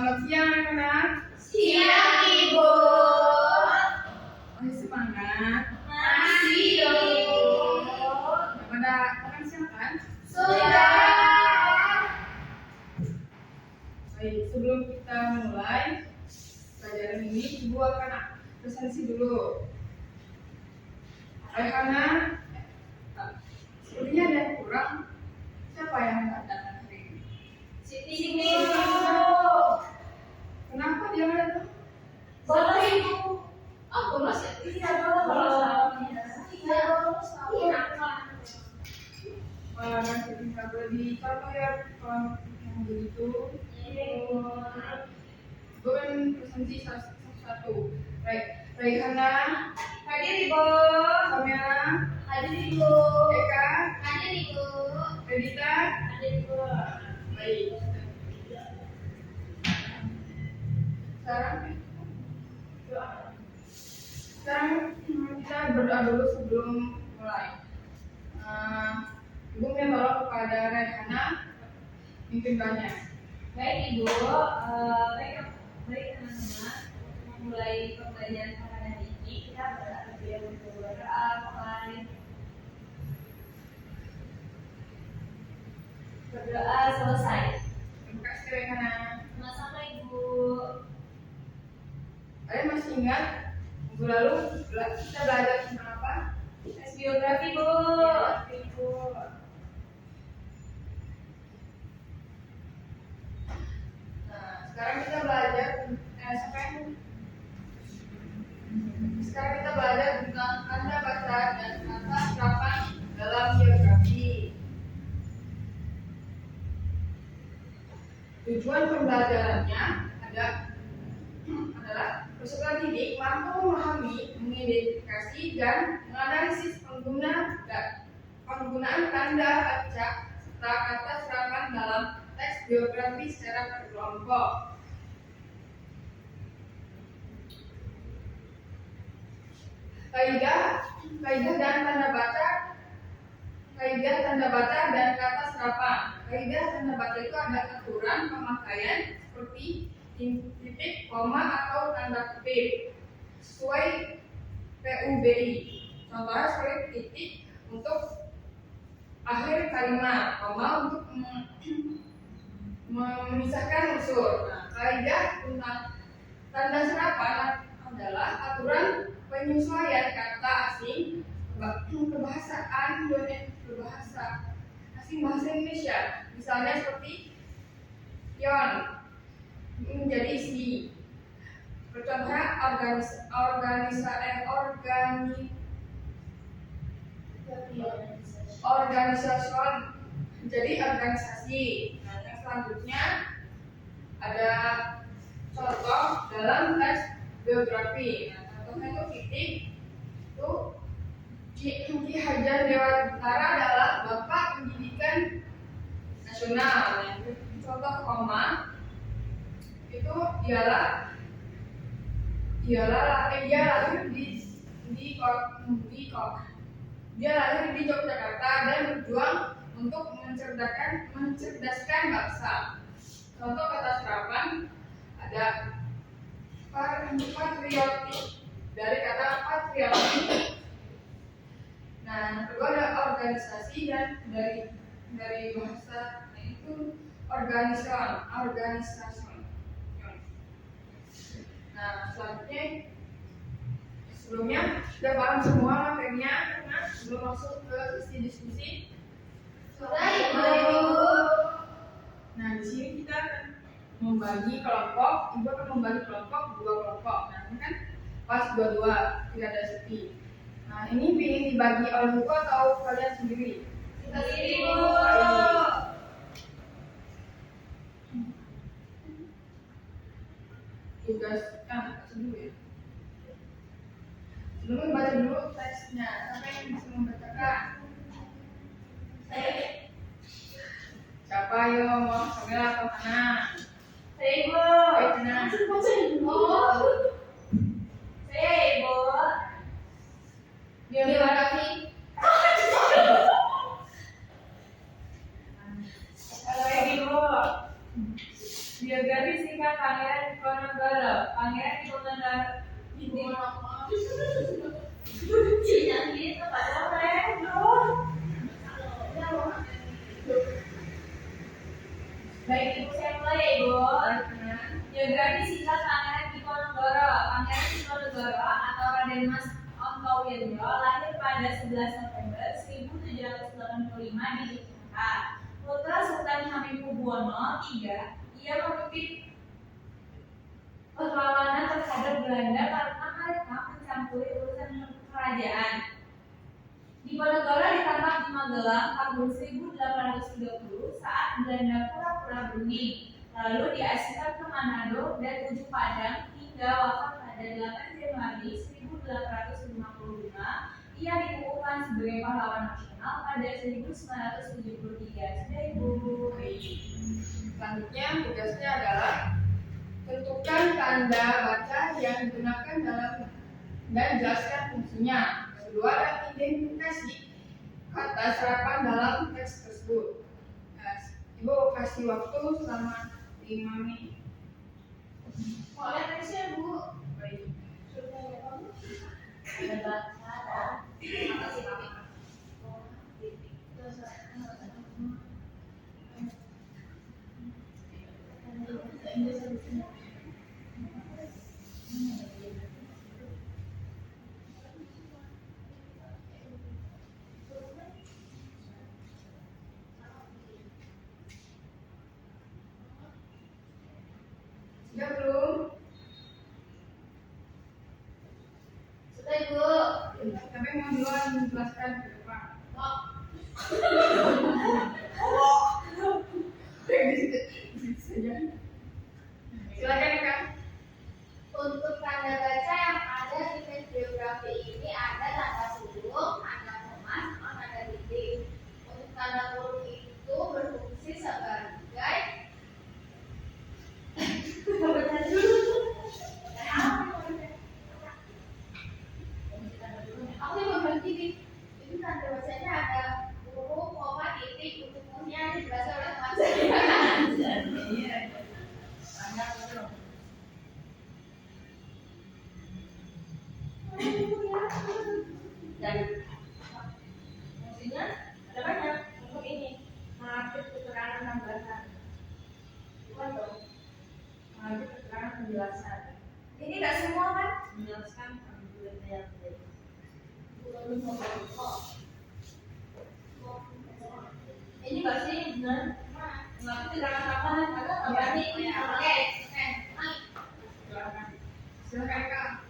Selamat siang anak-anak. Siang Ibu. Masih semangat? Masih dong. Udah pada makan siang kan? Sudah. Baik, sebelum kita mulai pelajaran ini, Ibu akan presentasi dulu. Ayahana, sepertinya ada yang kurang. Siapa yang nggak datang hari ini? Sini Ibu. Kenapa dia nggak datang? Boleh Ibu. Oh, bolos ya? Iya, bolos. Iya, bolos. Iya. Wah, nanti nggak boleh ditolerir kalau yang begitu. Gue kan presentasi satu-satu. Baik, Raihana, Hadir Ibu. Samira, Hadir Ibu. Eka, Hadir Ibu. Edita. Hadir Ibu. Baik. Sekarang kita berdoa dulu sebelum mulai. Ibu minta tolong kepada Raihana mimpin doanya. Baik Ibu, baik teman-teman, memulai pembelajaran pada hari ini kita berdoa mulai berdoa selesai. Terima kasih Raihana. Sama-sama Ibu. Kalian masih ingat minggu lalu kita belajar tentang apa? Tes biografi Bu. Ya, Ibu. Nah, sekarang kita belajar sekarang kita belajar tentang tanda baca dan kata serapan dalam biografi. Tujuan pembelajarannya adalah peserta didik mampu memahami, mengidentifikasi, dan menganalisis penggunaan tanda baca serta kata serapan dalam teks biografi secara berkelompok. Kaidah tanda baca dan kata serapan. Kaidah tanda baca itu ada aturan pemakaian seperti titik, koma, atau tanda kutip sesuai PUBI. Contohnya seperti titik untuk akhir kalimat, koma untuk memisahkan unsur. Nah, kaidah tentang tanda serapan adalah aturan penyesuaian kata asing kebahasaan berbahasa asing bahasa Indonesia. Misalnya seperti yon menjadi si. Contohnya organisasi menjadi organisasi. Nah, yang selanjutnya ada contoh dalam tes biografi. Nah, contohnya itu titik itu Ki Hajar Dewantara Utara adalah Bapak Pendidikan Nasional. Yang contoh koma itu dia lahir di Yogyakarta dan berjuang untuk mencerdaskan bangsa. Contoh kata serapan ada patriotik, dari kata patriotik. Nah, yang kedua ada organisasi, dan dari bahasa itu organisasi. Nah, selanjutnya sebelumnya sudah paham semua materinya. Nah, sebelum masuk ke sesi diskusi. Sudah Ibu. Nah, di sini kita akan membagi kelompok. Ibu akan membagi kelompok dua kelompok. Nah, ini kan pas dua-dua, tidak ada sepi. Nah, ini ingin dibagi oleh buku atau kalian sendiri? Sendiri Ibu. Tugas dulu ya. Sebelum baca dulu teksnya, siapa yang bisa membacakan? Saya. Siapa yang ngomong? Samira atau Hana? Saya Ibu. Hana. Oh. Saya Ibu. Biografi. Halo Ibu. Biografi singkat Pangeran Diponegoro. Pangeran Diponegoro. Cina gitu padahal baik ibu saya mulai ya ibu. Biografi singkat Pangeran Diponegoro. Pangeran Diponegoro atau Raden Mas Ontowiro lahir pada 11 November 1785 di Jakarta. Putra Sultan Hamengkubuwono III, ia memimpin perlawanan terhadap Belanda karena mereka mencampuri urusan kerajaan. Diponegoro ditangkap di Magelang tahun 1830 saat Belanda pura-pura bening, lalu diasingkan ke Manado dan Ujung Padang hingga wafat pada 8 Januari 1855. Ia dikukuhkan sebagai pahlawan nasional pada 1973. Sudah ibu. Selanjutnya tugasnya adalah tentukan tanda baca yang digunakan dalam dan jelaskan fungsinya. Kedua, identifikasi kata serapan dalam teks tersebut. Nah, ibu kasih waktu selama 5 menit. Mau lihat teksnya bu? Baik. Ada baca. Sudah belum? Sudah ibu. Tapi mau duluan menjelaskan ke depan. Silakan Kak. Untuk tanda baca yang ada di teks biografi ini ada tanda kurung, tanda koma, sama tanda titik. Untuk tanda kurung itu berfungsi sebagai aku mau berhenti di itu tanda bacanya ada kurung, koma, titik. Untuk fungsinya dibaca oleh teman saya. Dan fungsinya ada banyak. Untuk ini mengatur keterangan tambahan. Bukan dong. Mengatur keterangan penjelasan. Ini tidak semua kan? Menjelaskan yang ini pasti benar. Mengatur keterangan tambahan ada tambahan ini. Oke. Silakan Kak.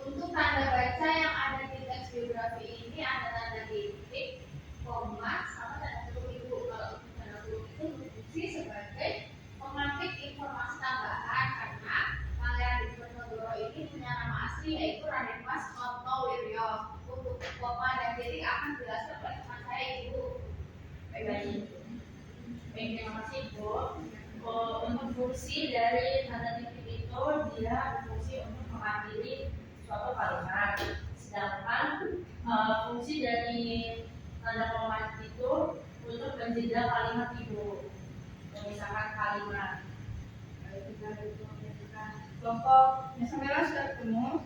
Untuk tanda baca yang ada di teks biografi ini ada tanda titik, koma, sama tanda kurung ibu. Kalau untuk tanda kurung itu berfungsi sebagai pemantik informasi tambahan karena Pangeran Diponegoro ini punya nama asli yaitu Raden Mas Ontowiro. Untuk koma dan titik akan dijelaskan oleh teman saya ibu. Baik, terima kasih ibu. Untuk fungsi dari tanda titik itu dia berfungsi untuk mengakhiri suatu kalimat, sedangkan fungsi dari tanda koma itu untuk menjeda kalimat ibu, memisahkan kalimat. Kelompok yang merah sudah ketemu.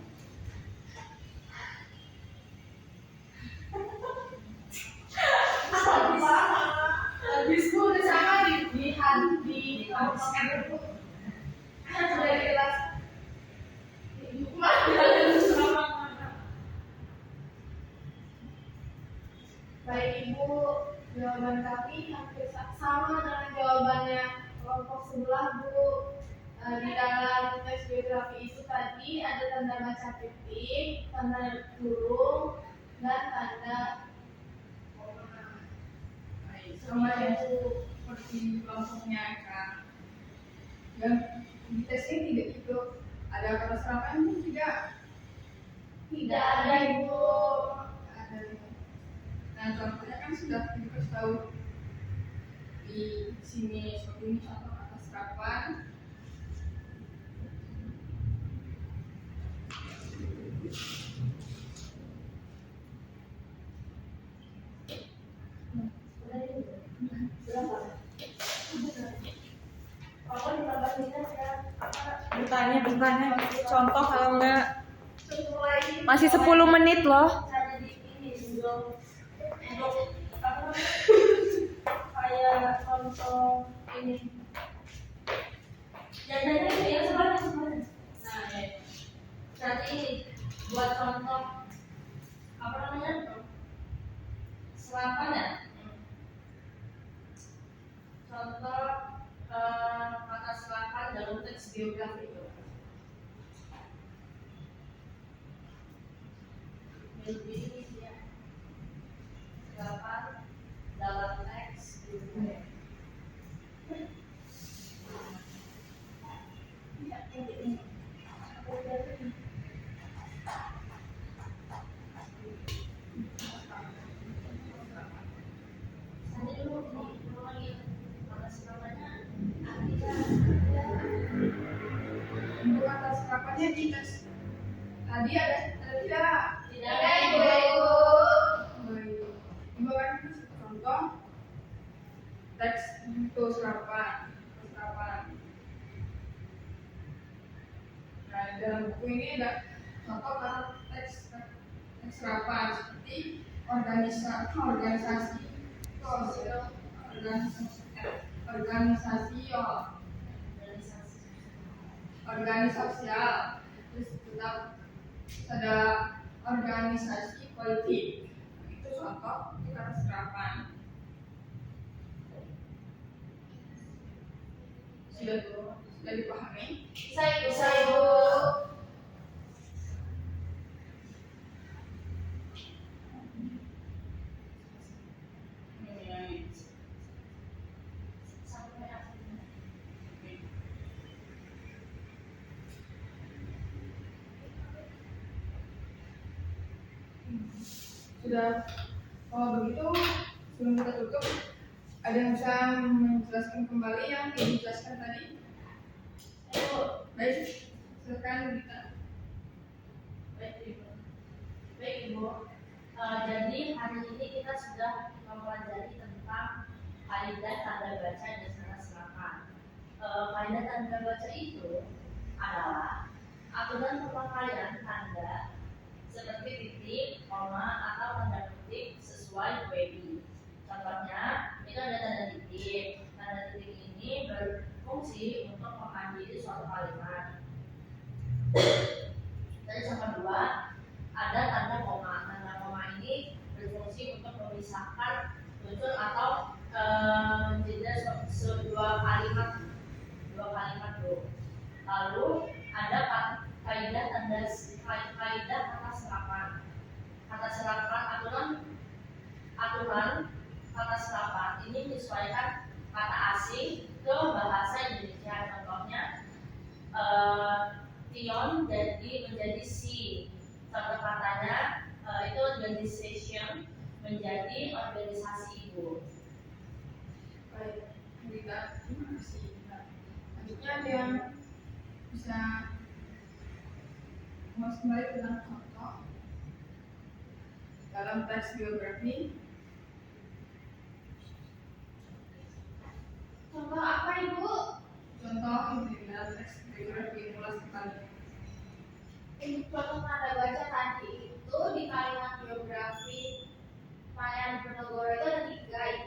Habisku udah sama di sudah jelas. Baik ibu, jawaban kami hampir sama dengan jawabannya kelompok sebelah bu. Di dalam teks biografi itu tadi ada tanda baca titik, tanda kurung, dan tanda koma. Baik, sama yang seperti kelompoknya Kak. Dan di tes ini tidak itu ada kata serapan tidak? Tidak ada ibu. Ada. Nah contohnya kan sudah dikasih tahu di sini seperti ini contoh kata serapan. Berapa? Kalau ditambah minus ya. Bukannya contoh kalau enggak masih 10 menit loh. Kayak contoh ini. Jadinya itu ya sebenarnya. Nah, ya. Berarti ini buat contoh apa namanya? Serapan ya. Contoh kata serapan dalam teks biografi itu. Ini dia. Serapan dalam teks biografi. Untuk kata serapannya di tes tadi ada tidak? Tidak ada ibu. Baik. Ibu kan contoh teks itu serapan. Nah, dalam buku ini ada contoh kata teks serapan seperti organisasi organisasial, terus tetap ada organisasi politik. Itu contoh itu kata serapan. Sudah dipahami? Bisa ibu. Sampai akhirnya. Sudah. Kalau begitu sebelum kita tutup, ada yang bisa menjelaskan kembali yang dijelaskan tadi? Ayo, Baik, silakan kita. baik ibu. Jadi hari ini kita sudah mempelajari tentang kaidah tanda baca dan cara serapan. Kaidah tanda baca itu adalah aturan pemakaian tanda seperti titik, koma, atau tanda kutip sesuai WI. Contohnya, itu ada tanda titik. Tanda titik ini berfungsi untuk mengakhiri suatu kalimat. Terus yang kedua, ada tanda koma. Tanda koma ini berfungsi untuk memisahkan unsur atau jeda dua kalimat dulu. Lalu ada kaidah kata serapan. Kata serapan aturan kata serapan ini menyesuaikan kata asing ke bahasa Indonesia. Contohnya Tion menjadi si. Contoh katanya itu organization menjadi organisasi ibu. Baik, kita terima kasih. Selanjutnya ada yang bisa mas kembali tentang contoh dalam teks biografi. Contoh apa ibu? Contoh ini dalam teks biografi mulai sekali. Contoh tanda baca tadi itu di kalimat biografi Pangeran Diponegoro itu ada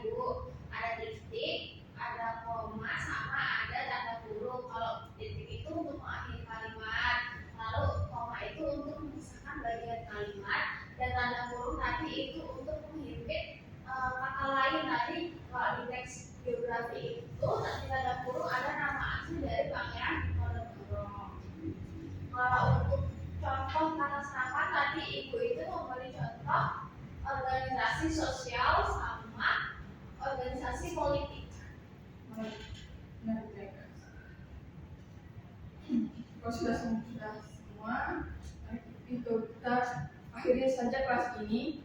3 ibu. Ada titik, ada koma, sama ada tanda kurung. Kalau titik itu untuk mengakhiri kalimat, lalu koma itu untuk memisahkan bagian kalimat, dan tanda kurung tadi itu untuk menghimpit kata lain. Tadi kalau di teks biografi itu di tanda kurung ada nama asli dari Pangeran Diponegoro. Kalau untuk contoh kata serapan tadi ibu itu memberi contoh organisasi sosial sama organisasi politik. Kalau sudah semua, itu kita akhirnya saja kelas ini.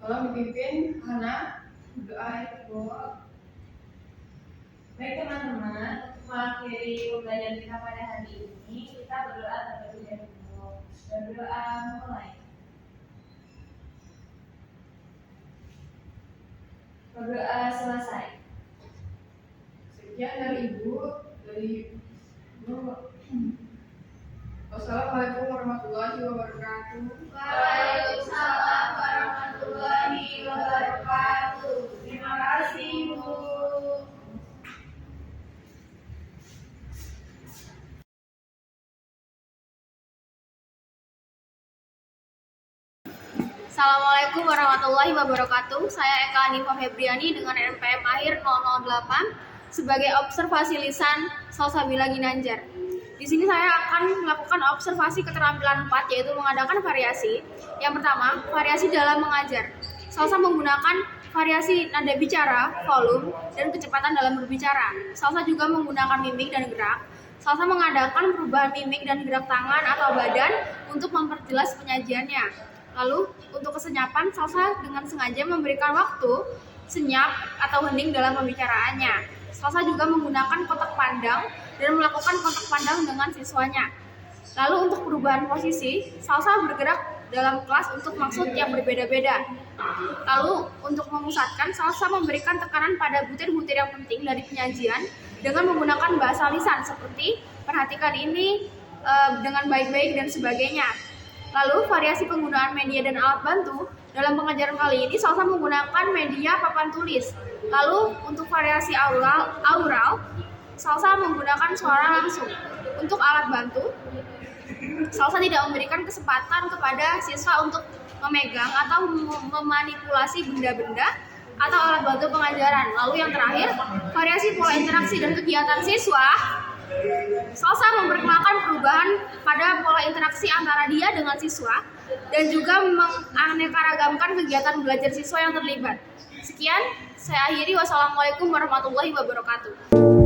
Tolong dipimpin Hana doa ibu. Baik teman-teman, untuk mengakhiri pembelajaran kita pada hari ini, kita berdoa terlebih dahulu. Berdoa mulai. Berdoa selesai. Sekian dari ibu, dari Wassalamualaikum warahmatullahi wabarakatuh. Waalaikumsalam warahmatullahi wabarakatuh. Terima kasih, Bu. Assalamualaikum warahmatullahi wabarakatuh. Saya Eka Anifa Febriani dengan NPM akhir 008 sebagai observasi lisan Salsabila Ginanjar. Di sini saya akan melakukan observasi keterampilan 4, yaitu mengadakan variasi. Yang pertama, variasi dalam mengajar. Salsa menggunakan variasi nada bicara, volume, dan kecepatan dalam berbicara. Salsa juga menggunakan mimik dan gerak. Salsa mengadakan perubahan mimik dan gerak tangan atau badan untuk memperjelas penyajiannya. Lalu, untuk kesenyapan, Salsa dengan sengaja memberikan waktu senyap atau hening dalam pembicaraannya. Salsa juga menggunakan kotak pandang dan melakukan kontak pandang dengan siswanya. Lalu untuk perubahan posisi, Salsa bergerak dalam kelas untuk maksud yang berbeda-beda. Lalu untuk memusatkan, Salsa memberikan tekanan pada butir-butir yang penting dari penyajian dengan menggunakan bahasa lisan seperti perhatikan ini dengan baik-baik dan sebagainya. Lalu variasi penggunaan media dan alat bantu. Dalam pengajaran kali ini Salsa menggunakan media papan tulis. Lalu untuk variasi aural, Salsa menggunakan suara langsung. Untuk alat bantu, Salsa tidak memberikan kesempatan kepada siswa untuk memegang atau memanipulasi benda-benda atau alat bantu pengajaran. Lalu yang terakhir, variasi pola interaksi dan kegiatan siswa. Salsa memperkenalkan perubahan pada pola interaksi antara dia dengan siswa dan juga menganeka-ragamkan kegiatan belajar siswa yang terlibat. Sekian, saya akhiri. Wassalamualaikum warahmatullahi wabarakatuh.